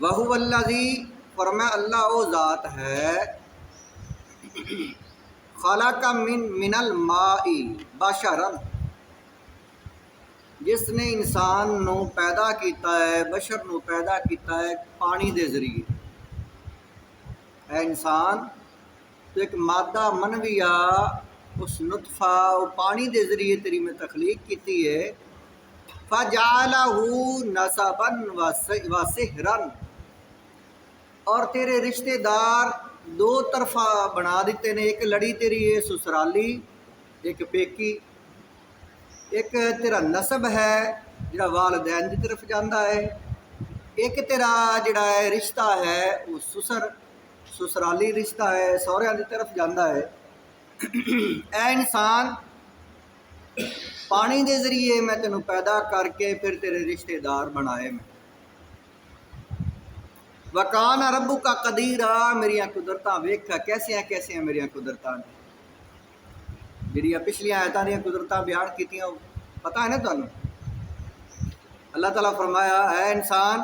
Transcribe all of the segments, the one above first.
वहुवल्लज़ी फरमा अल्लाह वो ज़ात है खलक़ मिनल माई बशरन जिसने इंसान नू पैदा किया है बशर नू पैदा किया है पानी के जरिए। है इंसान तो एक मादा मनवी आ उस नुतफा वो पानी के जरिए तेरी मैं तखलीक की है। फजालहू नसबन व सिहरन और तेरे रिश्तेदार दो तरफा बना दिते ने। एक लड़ी तेरी है ससुराली एक पेकी, एक तेरा नसब है जिहड़ा वालदैन की तरफ जाता है, एक तेरा जिहड़ा है रिश्ता है वो ससुराली रिश्ता है सहुरियां की तरफ जाता है। ऐ इंसान पानी के जरिए मैं तेनों पैदा करके फिर तेरे रिश्तेदार बनाए मैं। वकान रब्बु का कदीरा मेरिया कुदरत वेख कैसिया कैसिया मेरिया कुदरत जिहड़ियां पिछलियां आयतां दियां कुदरत बयान कीतियां पता है ना तुहानूं। अल्लाह ताला फरमाया है इंसान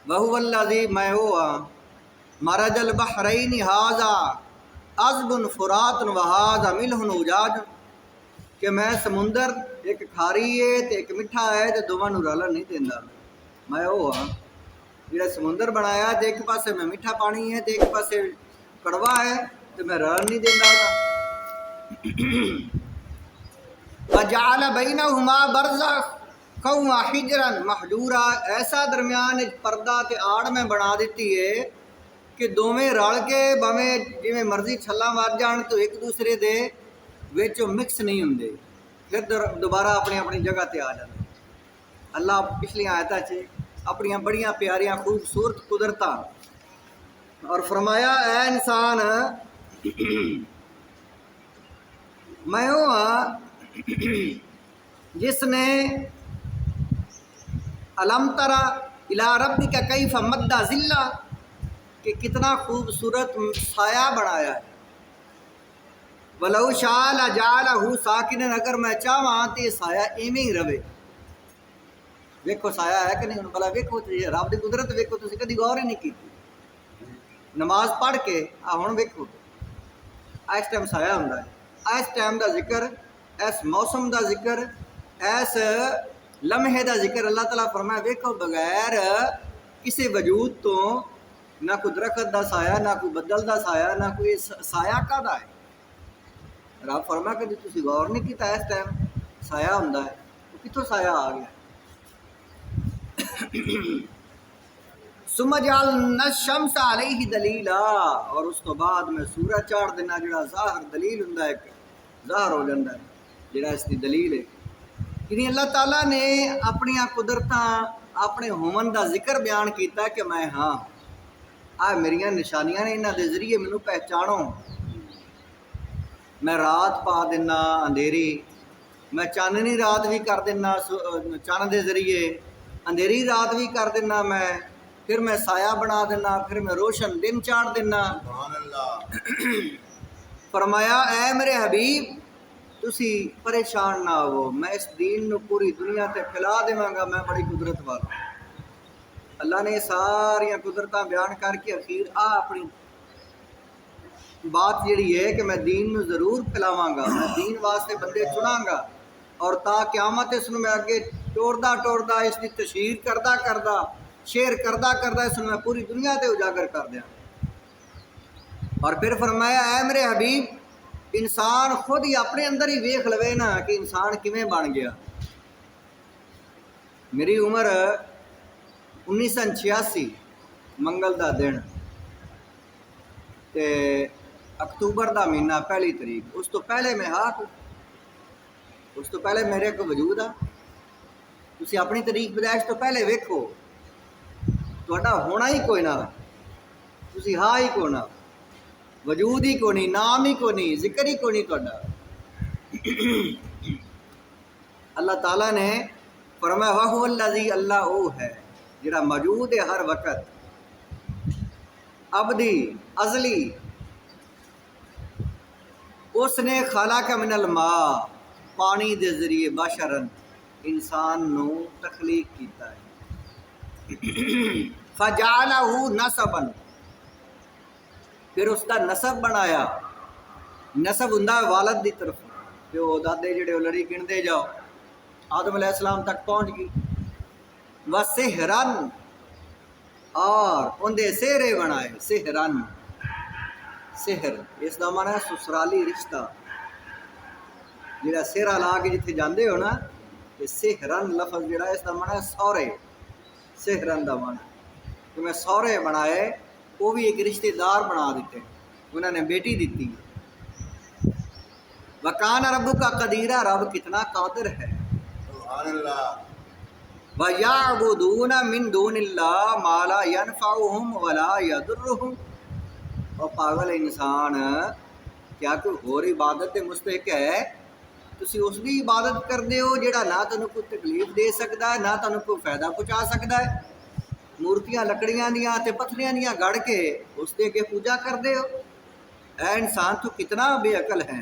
वहुवल्लज़ी मैं वो हाँ मरजल बहरैन हाज़ा अज़बुन फुरातन व हाज़ा मिल्हुन उजाज कि मैं समुंदर एक खारी है तो एक मिठा है तो दोवां नूं रलन नहीं देंदा। मैं वो हाँ जिहड़ा समुंदर बनाया तो एक पासे में मीठा पानी है तो एक पासे कड़वा है तो मैं रलन नहीं देंदा। वजाल बैनहुमा बरज़खा हिजरन महजूरा ऐसा दरम्यान पर्दा ते आड़ में बना दी है कि दोवें रल के भावें जिवें मर्जी छल्ला मार जान तो एक दूसरे दे विच मिक्स नहीं होंदे, फिर दोबारा अपनी अपनी जगह ते आ जाते। अल्लाह पिछली आयतां च अपनियां बड़ियां प्यारियां खूबसूरत कुदरतां और फरमाया ऐ इंसान मैं वो हाँ जिसने अलम तरा इला रब्बिका कैफ़ मद्दा ज़िल्ला कि कितना खूबसूरत साया बनाया है। वलौ शाअ लजअलहू साकिनन अगर मैं चाहवां तो ये साया इवें ही रवे। वेखो साया है कि नहीं उन्होंने भला वेखो तो रब की कुदरत वेखो तुसीं कदी गौर ही नहीं की। नमाज पढ़ के हुण वेखो इस टाइम साया हुंदा है, इस टाइम का जिक्र इस मौसम का जिक्र इस लम्हे का जिक्र अल्लाह ताला फरमाया वेखो बगैर किसी वजूद तो ना कोई दरखत का साया ना कोई बदल का साया ना कोई साया काहदा है। रब फरमा कभी तुसीं गौर नहीं किया इस टाइम साया हुंदा है तो कित्थों साया आ गया। सुमजाल नशम्स अलैहि दलीला और उस तो बाद मैं सूरज चाड़ देना जिहड़ा ज़ाहर दलील हुंदा है ज़ाहर हो जाता है जिहड़ा इसकी दलील है कि अल्लाह ताला ने अपनियां कुदरतां अपने होमन का जिक्र बयान किया कि मैं हाँ आ मेरिया निशानियां ने इन्हां दे जरिए मैनू पहचानो। मैं रात पा देना अंधेरी, मैं चाननी रात भी कर देना चन्न के जरिए, अंधेरी रात भी कर देना मैं, फिर मैं साया बना देना, फिर मैं रोशन दिन चाड़ देना। फरमाया ऐ मेरे हबीब तुसी परेशान ना हो, मैं इस दीन नू पूरी दुनिया ते फैला देवांगा, मैं बड़ी कुदरत वाला। अल्लाह ने सारिया कुदरतां बयान करके अखीर आ अपनी बात जी है कि मैं दीन नू जरूर फैलावांगा, मैं दीन वास्ते बंदे चुनांगा और ता क्यामत इसनू मैं अगे टोरदा टोरदा इसकी तशहीर करदा करदा शेयर करदा करदा इसनू मैं पूरी दुनिया ते उजागर कर दिया। और फिर फरमाया ऐ मेरे हबीब इंसान खुद ही अपने अंदर ही वेख लवे ना कि इंसान किवें बन गया। मेरी उम्र 1986 मंगल का दिन ते अक्तूबर का महीना पहली तरीक, उस तो पहले मैं हाँ उस तो पहले मेरे को वजूद आ। तुसीं अपनी तरीक पैदाइश तो पहले वेखो तुहाडा होना ही कोई ना, तुसीं हाँ ही को ना, वजूद ही को नहीं, नाम ही को नहीं, जिक्र ही को नहीं तुहाडा। अल्लाह ताला ने फरमाया वहुवल्लज़ी अल्लाह वो है जिहड़ा मौजूद है हर वक्त, अबदी अजली। उसने खलक़ मिनल मा पानी के जरिए बशरन इंसान नू तखलीक किया है। फजालहू नसबन, फिर उसका नसब बनाया। नसब हुंदा वालद की तरफ, प्यो दादे जिहड़े लड़ी गिनते जाओ, आदम अलैहिस्सलाम तक पहुँच गई। व सेहरन, और उनके सेहरे बनाए। सेहरन, सेहर इसका माना है ससुराली रिश्ता, जिहड़ा सेहरा ला के जिथे जाते हो ना, ये सेहरन लफज जिहड़ा इसका माना है सौरे। सेहरन का माना तो मैं सौरे बनाए, वो भी एक रिश्तेदार बना दिते, उन्होंने बेटी दी। वकान रब्बु का कदीरा, रब कितना कादिर है। वयअबुदून मिन दूनिल्लाह मा ला यनफउहुम वला यदुर्रुहुम। और पागल इंसान, क्या कोई होर इबादत के मुस्तहिक है? तुसी उसकी इबादत करते हो जिहड़ा ना तुहानूं कोई तकलीफ दे सकता है, ना तुहानूं कोई फायदा पहुँचा सकता है। मूर्तियां लकड़ियां दियां ते पत्थरियां दियां गढ़ के उसके अगे पूजा करते हो। ऐ इंसान तू कितना बेअकल है।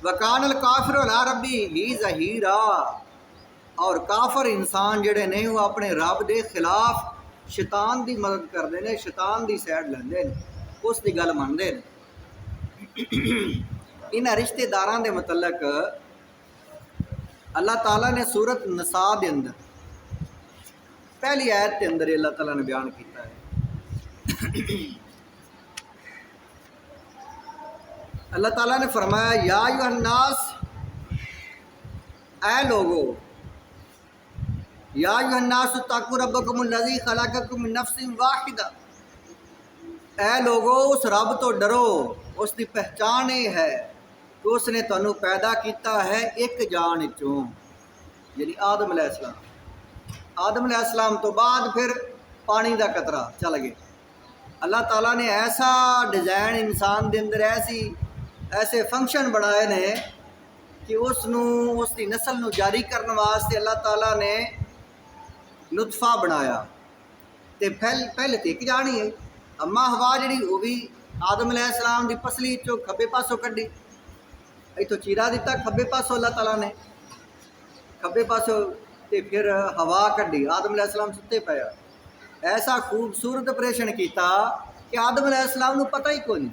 वकानल काफिर अला रब्बी ही ज़हीरा, और काफर इंसान जिहड़े ने वो अपने रब के खिलाफ शैतान की मदद करते हैं, शैतान की सैड लेंदे हैं, उसकी गल मनते हैं। इन्हां रिश्तेदारां दे मतलब अल्लाह ताला ने सूरत नसा के अंदर पहली आयत के अंदर अल्लाह ताला ने बयान किया है। अल्लाह ताला ने फरमाया, या अय्युहन्नास, ऐ लोगो, या अय्युहन्नास तक़ू रब्बकुमुल्लज़ी खलक़कुम मिन नफ्सिन वाहिदा, ऐ लोगो उस रब तो डरो, उसकी पहचान ये है कि उसने तुहानू पैदा किया है एक जान चों, यानी आदम अलैहिस्सलाम। आदम अलैहिस्सलाम तो बाद फिर पानी का कतरा चल गए। अल्लाह ताला ने ऐसा डिज़ाइन इंसान के अंदर ऐसे फंक्शन बनाए ने कि उसकी नस्ल नू जारी करने वास्ते अल्लाह ताला ने नुतफा बनाया। तो पहले तो एक जानी है, अम्मा हवा जी वो भी आदम अलैहिस्सलाम की पसली चो खब्बे पासों कड्डी, इतों चीरा दिता खब्बे पासों अल्लाह ताला ने, खब्बे पासों, तो फिर हवा कड्डी, आदम अलैहिस्सलाम सुते पाया। ऐसा खूबसूरत ऑपरेशन किया कि आदम अलैहिस्सलाम नू पता ही कोई नहीं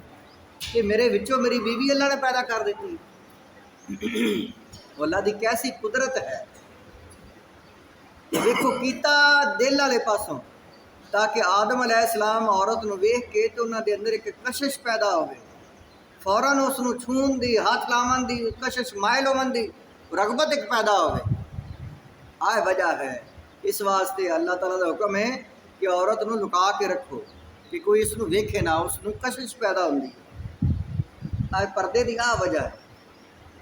कि मेरे विचों मेरी बीवी अल्लाह ने पैदा कर दी। अल्लाह की कैसी कुदरत है। देखो कीता दिल वाले पासों, ताकि आदम अलैहिस्सलाम औरत नू वेख के तो उन्होंने अंदर एक कशिश पैदा हो, फौरन उसनू छून दी, हाथ लावन दी, कशिश मायल होवन दी रगबत एक पैदा हो। आए वजह है इस वास्ते अल्लाह ताला का हुक्म है कि औरत नू लुका के रखो कि कोई इसनू वेखे ना, उसनू कशिश पैदा होंदी। आए पर्दे की आ वजह है।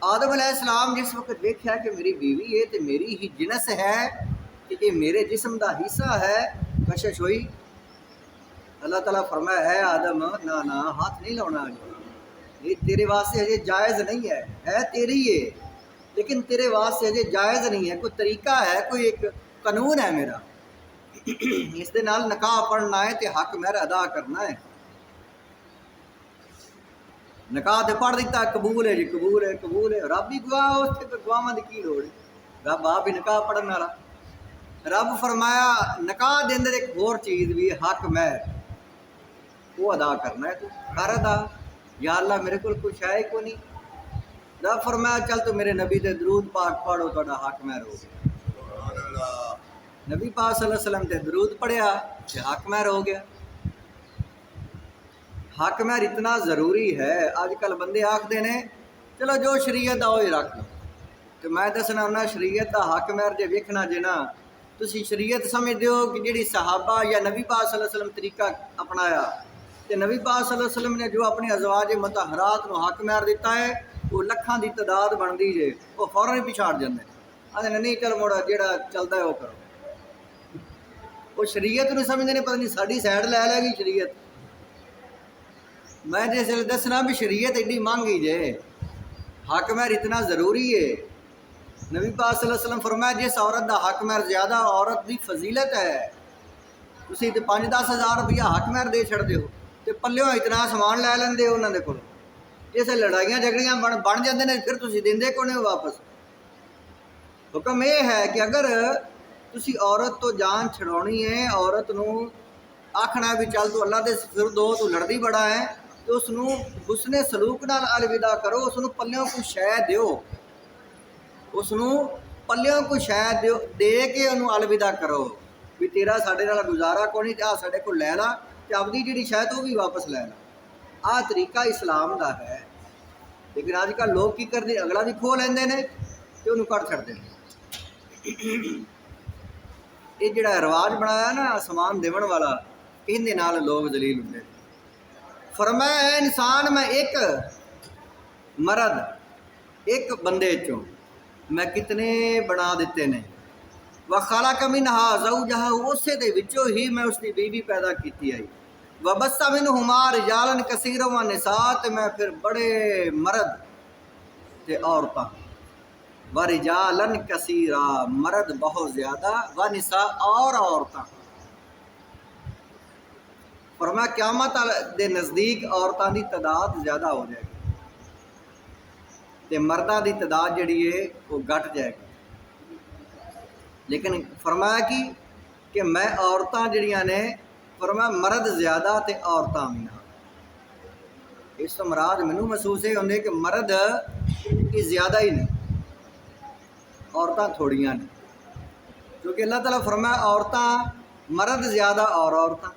आदम अलैहिस्सलाम जिस वक्त देखा कि मेरी बीवी है तो मेरी ही जिनस है कि ये मेरे जिस्म का हिस्सा है, कशिश हुई। अल्लाह ताला फरमाया, है आदम ना ना हाथ नहीं लाना, ये तेरे वास्ते अजे जायज़ नहीं है तेरी है, लेकिन तेरे वास्ते अजे जायज़ नहीं है। कोई तरीका है, कोई एक कानून है मेरा, इस दे नाल निकाह पढ़ना है तो हक मेरा अदा करना है। निकाह तो पढ़ दिता, कबूल है जी, कबूल है, कबूल है। रब भी गवाह, उससे गवाह की लोड़ है, रब आप भी निकाह पढ़ने वाला। रब फरमाया निकाह के अंदर एक होर चीज़ भी हक महर, वो अदा करना है, तू कर अदा। या अल्लाह मेरे को कुछ है को नहीं। रब फरमाया चल तू मेरे नबी ते दरूद पाक पढ़ो, तो हक महर हो गया। नबी पाक सल्लल्लाहु अलैहि वसल्लम ते दरूद पढ़िया तो हक महर हो गया। हक महर इतना ज़रूरी है। अजकल बंदे आखते ने चलो जो शरीयत आ वही रख लो, तो मैं दसना उन्ना शरीयत का हक महर जो वेखना जे ना, तुसी शरीयत समझते हो कि जी सहाबा या नबी पाक सल्लल्लाहु अलैहि वसल्लम तरीका अपनाया, तो नबी पाक सल्लल्लाहु अलैहि वसल्लम ने जो अपनी अज़वाज मुतहरात को हक महर दिता है वो लखां की तादाद बनती है, वो फौरन ही पिछाड़ जाते आते नहीं चल मुड़ा जोड़ा चलता है वो करो। वो शरीयत नहीं समझते ने, पता नहीं साड़ी सैड लै लैगी शरीयत। मैं जिस दसना भी शरीयत एडी महंगी जे, हक महर इतना ज़रूरी है। नबी पाक सल्लल्लाहु अलैहि वसल्लम फरमाया जिस औरत का हक महर ज़्यादा औरत की फजीलत है, तुसीं ते 5-10 हज़ार रुपया हक महर दे छड़ते हो तो पल्लियों इतना समान लै लेंदे हो उन्होंने को। जिस लड़ाइयाँ झगड़ियाँ बन जाते हैं फिर तुसीं देंदे कौन हो वापस। हुक्म यह है कि अगर तुसी औरत तो जान छड़ानी है, औरत नूं आखना भी चल तू अल्लाह के फिर दो तू लड़दी बड़ा है, तो उसनू हुस्ने सलूक नाल अलविदा करो, उसनू पल्लियों को शै दिओ, उसनू पल्लियों को शै दिओ दे के उन्होंने अलविदा करो भी तेरा साडे नाल गुजारा को नहीं, आ साडे को लै ला ते अपनी जिहड़ी शै तो भी वापस लै ला। आ तरीका इस्लाम का है। लेकिन अजकल लोग की करते, अगला भी खो लेंदे ने ते उन्होंने कट छड्डदे ने। ये जिहड़ा रिवाज बनाया ना समान देवन वाला, इहदे नाल लोग जलील हुंदे। फरमाया इंसान मैं एक मर्द एक बंदे चों मैं कितने बना दिते ने, व खलक मिनहा ज़ौजहा उसे दे विचों ही मैं उसकी बीवी पैदा की आई, व बस्सा मिनहुमा रिजालन कसीरन व निसा, ते मैं फिर बड़े मर्द ते औरतां, व रिजालन कसीरा मर्द बहुत ज़्यादा, व निसा और औरतां। फरमाया क़यामत दे नज़दीक औरतां दी तादाद ज़्यादा हो जाएगी ते मर्दां दी तादाद जिहड़ी है वो घट जाएगी। लेकिन फरमाया कि मैं औरतां जिहड़ियां ने, फरमाया मर्द ज़्यादा ते औरतां भी ना। इस तो मराद मैनू महसूस ये होंदे कि मर्द की ज़्यादा ही नहीं, औरतां थोड़ियां ने, क्योंकि अल्लाह ताला फरमाया औरतां मर्द ज़्यादा और औरतां,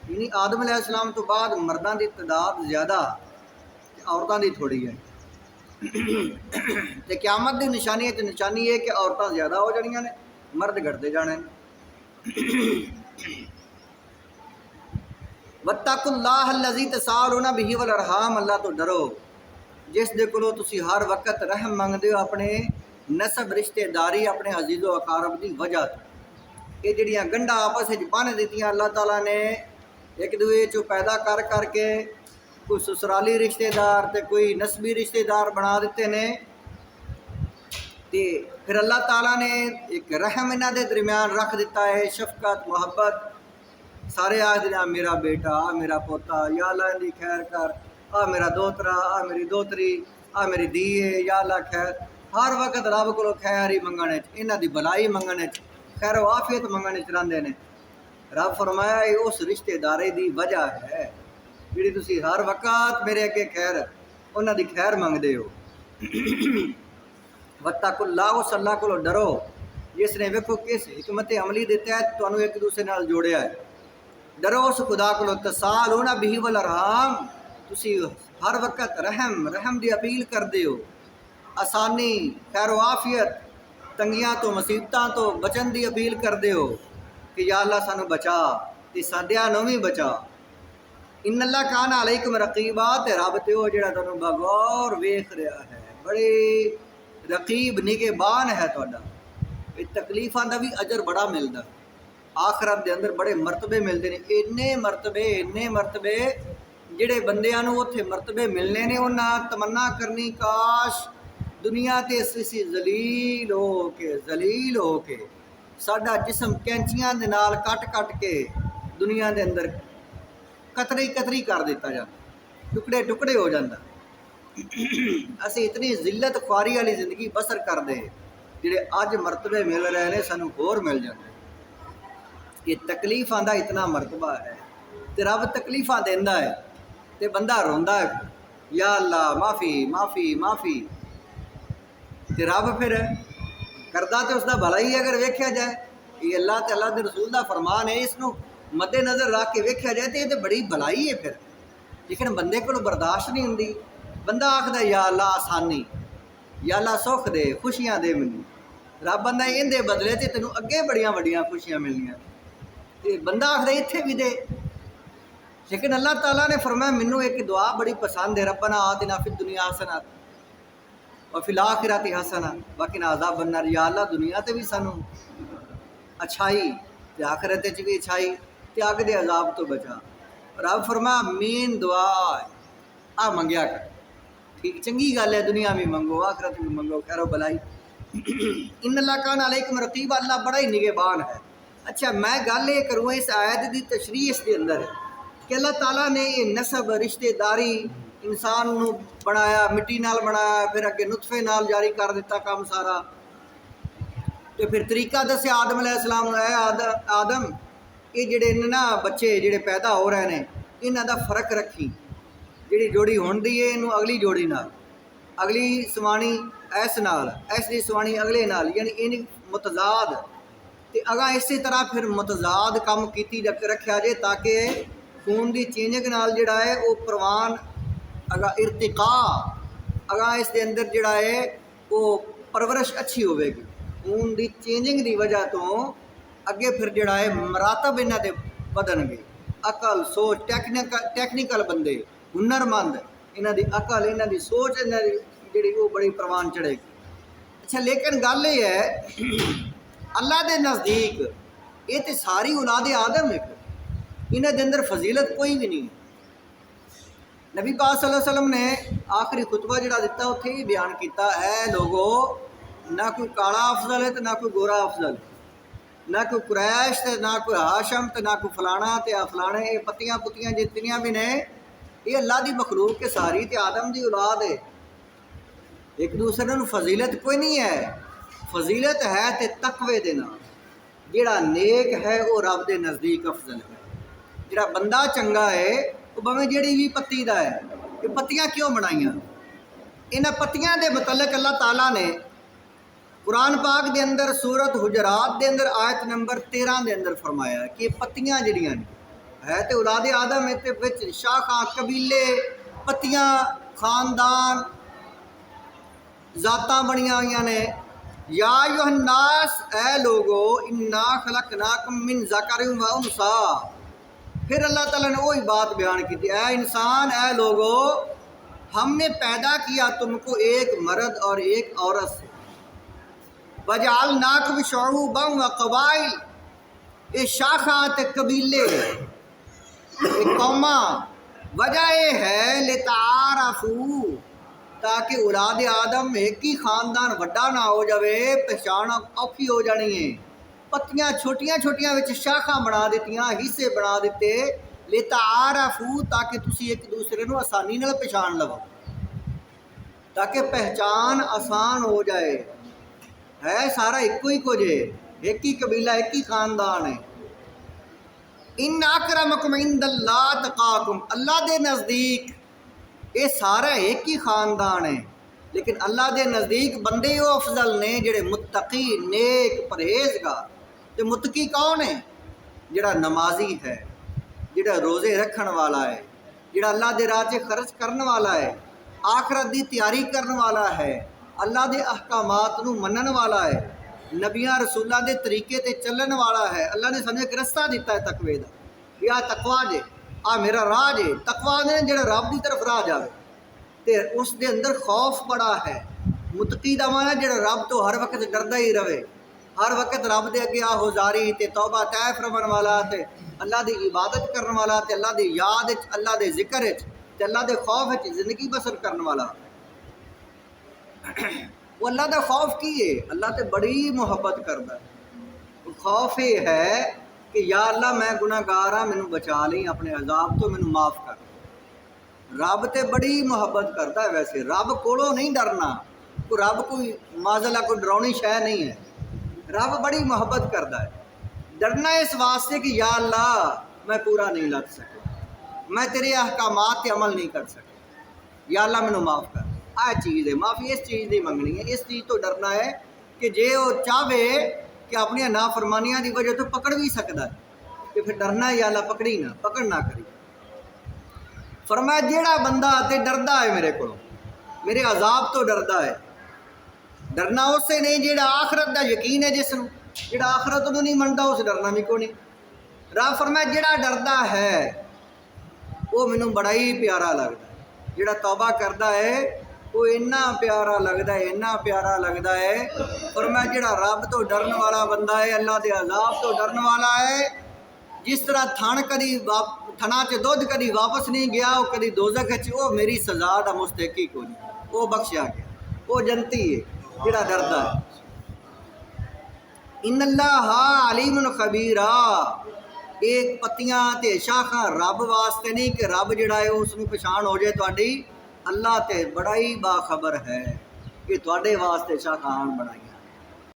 यानी आदम अलैहिस्सलाम तो बाद मर्दां की तादाद ज़्यादा औरतां की थोड़ी है। तो क़यामत की निशानी है कि औरतां ज़्यादा हो जानियां ने, मर्द घटते जाने। वत्तकुल्लाह अल्लज़ी तसाअलूना बिही वल अरहाम, अल्लाह तो डरो जिस दे कोलों तुसी हर वक्त रहम मंगदे हो अपने नसब रिश्तेदारी अपने अजीज़ो अकारब की वजह तो। ये जिहड़ियां गंढा आपस में बन दित्तियां अल्लाह ताला ने एक दूए चो पैदा कर करके, कोई ससुराली रिश्तेदार तो कोई नसबी रिश्तेदार बना दिते ने, तो फिर अल्लाह ताला ने एक रहम इन्हां दे दरम्यान रख दिता है, शफकत मुहब्बत। सारे आखदे आ मेरा बेटा, आ मेरा पोता, या अल्लाह इहदी खैर कर, आ मेरा दोतरा, आ मेरी दोतरी, आ मेरी धी है, या अल्लाह खैर। हर वक्त रब को खैर ही मंगने, इन्हां दी भलाई मंगने, खैर आफियत मंगने च रहिंदे ने। रब फरमाया ये उस रिश्तेदारे की वजह है जिहड़ी तुसी हर वक्त मेरे अगे खैर उन्हां दी खैर मंगदे हो। वत्तकुल्लाह, उस अल्लाह को डरो जिसने वेखो किस हिकमत अमली दिता है तुहानू एक दूसरे नाल जोड़िया है। डरो उस खुदा को तसाअलूना बिही वल अरहाम, तुसी हर वक्त रहम की अपील करते हो, आसानी खैर आफियत तंगियां तो मुसीबतों तो बचन की अपील करते हो कि या अल्लाह सानू बचा ते साडियां नूं भी बचा। इन अल्लाह कान अलैकुम रकीबा, ते रब ते ओ जिहड़ा तुहानू बगौर वेख रहा है, बड़े रकीब निगहबान है तुहाडा। इस तकलीफां दा भी अजर बड़ा मिलदा, आखरत दे अंदर बड़े मरतबे मिलते हैं। इन्ने मरतबे जिहड़े बंदियां नूं उत्थे मरतबे मिलने ने, उन्हां तमन्ना करनी काश दुनिया ते असीं जलील हो के साडा जिस्म कैंचियां दे नाल कट के दुनिया दे अंदर कतरी कर दिता जाता, टुकड़े टुकड़े हो जाता। असीं इतनी जिल्लत ख्वारी वाली जिंदगी बसर करते जिहड़े अज मरतबे मिल रहे हैं सानू होर मिल जाते। ये तकलीफां दा इतना मरतबा है, तो रब तकलीफां देंदा है तो बंदा रोंदा है या अल्लाह माफ़ी माफ़ी माफ़ी, तो रब फिर करदा तो उसका भला ही अगर वेख्या जाए। ये अल्लाह ते अल्लाह के रसूल का फरमान है, इसनों मद्देनज़र रख के वेख्या जाए तो ये बड़ी भलाई है फिर। लेकिन बंदे को बर्दाश्त नहीं होंदी, बंदा आखदा या अल्लाह आसानी, या अल्लाह सुख दे खुशियां दे मैनू, रब बंदा इहदे बदले ते तेनों अगे बड़ियां वड्डियां खुशियां मिलनियां, तो बंदा आखदा इत्थे भी दे। लेकिन अल्लाह ताला ने फरमाया मैनू एक दुआ बड़ी पसंद है, रब्बना आतिना फिद दुनिया हसना व फिल आखिरति हसना वकिना अज़ाबन नार, या अल्लाह दुनिया ते भी सानू अच्छाई ते आखिरत च भी अच्छाई ते अग दे अजाब तो बचा। रब फरमाया मीन दुआ आ मंगया कर, ठीक चंगी गल है, दुनिया भी मंगो आखिरत भी मंगो, खैरो भलाई। इन अल्लाह कान अलैकुम रकीबा, अल्लाह बड़ा ही निगहबान है। अच्छा मैं गल ये करूँ इस आयत की तशरीह इसके अंदर है कि अल्लाह ताला ने ये नसब रिश्तेदारी इंसान नू बनाया, मिट्टी नाल बनाया, फिर अगे नुतफे नाल जारी कर दिता काम सारा, तो फिर तरीका दस्या आदम अलैहिस्सलाम नूं, आदम ये जिहड़े ने ना बच्चे जिहड़े पैदा हो रहे हैं इन्हां दा फर्क रखी, जिहड़ी जोड़ी होंदी है इनू अगली जोड़ी नाल, अगली सवाणी इस नाल, इस दी सवाणी अगले नाल, यानी इन मुतजाद ते अगा इसी तरह फिर मुतजाद काम कीती रखा जाए ताकि खून की चेंजिंग नाल जिहड़ा है वो प्रवान अगा इरतिका अगा इस दे अंदर जिहड़ा है वो परवरिश अच्छी होगी। खून की चेंजिंग की वजह तो अगे फिर जिहड़ा है मरातब इन्हां दे बदनगे, अकल सोच टैक्नीकल बंदे हुनरमंद इन्हां दी अकल इन्हां दी सोच इन्हां दी जिहड़ी वो बड़ी प्रवान चढ़ेगी। अच्छा लेकिन गल ये है अल्लाह के नज़दीक ये तो सारी औलाद आदम है, इन्हां दे अंदर फजीलत कोई भी नहीं। नबी पाक सल्लल्लाहु अलैहि वसल्लम ने आखिरी खुतबा जिहड़ा दिता उत्थे ही बयान किया है, लोगो ना कोई काला अफजल है तो ना कोई गोरा अफजल, ना कोई कुरैश तो ना कोई हाशम तो ना कोई फलाना तो फलाने, ये पत्तियां पुत्तियां जितनियां भी ने ये अल्लाह की मखलूक के सारी तो आदम की औलाद है। एक दूसरे में फजीलत कोई नहीं है, फजीलत है तो तकवे दे नाल, जिहड़ा नेक है वो रब के नज़दीक अफजल है। जिहड़ा बंदा चंगा है वो भावें जिहड़ी भी पत्ती दा है। ये पत्तियां क्यों बनाईयां? इन्हां पत्तियां दे मुतल्लिक अल्लाह ताला ने कुरान पाक के अंदर सूरत हुजरात के अंदर आयत नंबर 13 के अंदर फरमाया है कि पत्तियां जिहड़ियां है तो औलाद आदम है, तो शाखा कबीले पत्तियां खानदान जातां बनिया हुई ने। या अय्युहन्नास ए लोगो इन्ना खलकनाकुम मिन ज़करिन व उन्सा, फिर अल्लाह ताला ने वही बात बयान की थी, ए इंसान ए लोगो हमने पैदा किया तुमको एक मर्द और एक औरत से, वजअलनाकुम शुअबन व क़बाइल, ये शाखात कबीले कौमा, वजह ये है लितारफू ताकि औलाद आदम एक ही खानदान वड्डा ना हो जाए, पहचान औखी हो जानी है। पत्तियां छोटियां छोटियां विच शाखा बना दित्तियां, हिस्से बना दिते, लितारफू ताकि तुसी एक दूसरे को आसानी नाल पहचान लवो, ताकि पहचान आसान हो जाए। है सारा एको ही कुछ है, एक ही कबीला एक ही खानदान है। इन अकरमकुम इंदल्लाह तकाकुम, अल्लाह के नज़दीक ये सारा एक ही खानदान है, लेकिन अल्लाह के नज़दीक बंदे वो अफजल ने जिहड़े मुत्तकी नेक परहेजगार। तो मुत्तकी कौन है? जिहड़ा नमाजी है, जिहड़ा रोज़े रखण वाला है, जिहड़ा अल्लाह के राह च खर्च करने वाला है, आखरत की तैयारी करने वाला है, अल्लाह के अहकामात नूं मनण वाला है, नबियां रसूलों के तरीके ते चलन वाला है। अल्लाह ने सानूं एक रस्ता दिता है तकवे का, या तकवा जे आ मेरा राह जे। तकवा ने जिहड़ा रब की तरफ राह जाए तो उस दे अंदर खौफ बड़ा है। मुत्तकी दा माना जिहड़ा रब तो हर वक्त डरदा ही रहे, हर वक्त रब दे अगे आहुजारी ते तौबा तैफ रवन वाला, ते अल्लाह की इबादत करने वाला, ते अल्लाह की याद अल्लाह के जिक्र ते अल्लाह के खौफ जिंदगी बसर करने वाला। वो अल्लाह का खौफ की है? अल्लाह तो बड़ी मुहब्बत करता है। खौफ ये है कि या अल्लाह मैं गुनाहगार हाँ, मैनू बचा ली अपने अजाब तो, मैनू माफ़ कर। रब तो बड़ी मुहब्बत करता है। वैसे रब कोलों नहीं डरना, को रब कोई माजला कोई डरावनी शह नहीं है। रब बड़ी मुहब्बत करता है। डरना इस वास्ते कि या अल्लाह मैं पूरा नहीं लग सका, मैं तेरे अहकामात पे अमल नहीं कर सका, या अल्लाह मैनू माफ़ कर। आ चीज़ है माफ़ी, इस चीज़ की मंगनी है, इस चीज़ तो डरना है कि जे वो चाहे कि अपनी नाफरमानियां की वजह तो पकड़ भी सकता है, कि फिर डरना है या अल्लाह पकड़ी ना, पकड़ ना करी। फरमाया जेड़ा बंदा ते डरदा है मेरे को, मेरे अजाब तो डरदा है। डरना उससे नहीं जेड़ा आखरत का यकीन है, जिस जेड़ा आखरत तो नहीं मनता उस डरना भी को नहीं। रब फरमाया जेड़ा डरदा है वो मैनू बड़ा ही प्यारा लगता है, जेड़ा तौबा करता है वो इन्ना प्यारा लगता है, इन्ना प्यारा लगता है। फरमाया जेड़ा रब तो डरन वाला बंदा है, अल्लाह के अजाब तो डरन वाला है, जिस तरह थन कदी थना च दुध कदी वापस नहीं गया, वो कदी दोज़ख च, वो मेरी सज़ा का मुस्तहिक को नहीं, वो बख्शिया गया, वो जनती है जेड़ा डरदा है। इन्नल्लाह अलीमुन खबीरा, एक पत्तियां ते शाखा रब वास्ते नहीं कि रब जिहड़ा है उसनूं पछाण हो जाए तुहाडी, अल्लाह ते बड़ा ही बाखबर है कि तुहाडे वास्ते शाखा आन बनाई।